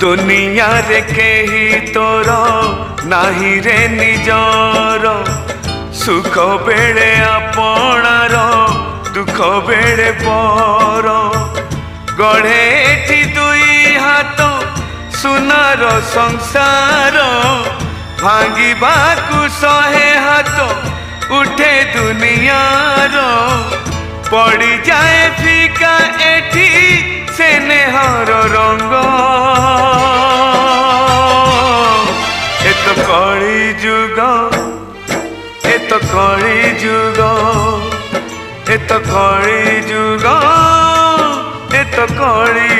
दुनिया रे केही तोर नाही रे निजर सुख बेड़े आपणार दुख बेड़े पर गढ़े एठी दुई हाथ सुनार संसार भांगिबाकु सहे हाथ उठे दुनियार पड़ी जाए फीका एठी से नेहर रंग एत कली जुग एत कली जुग एत कली जुग एत कली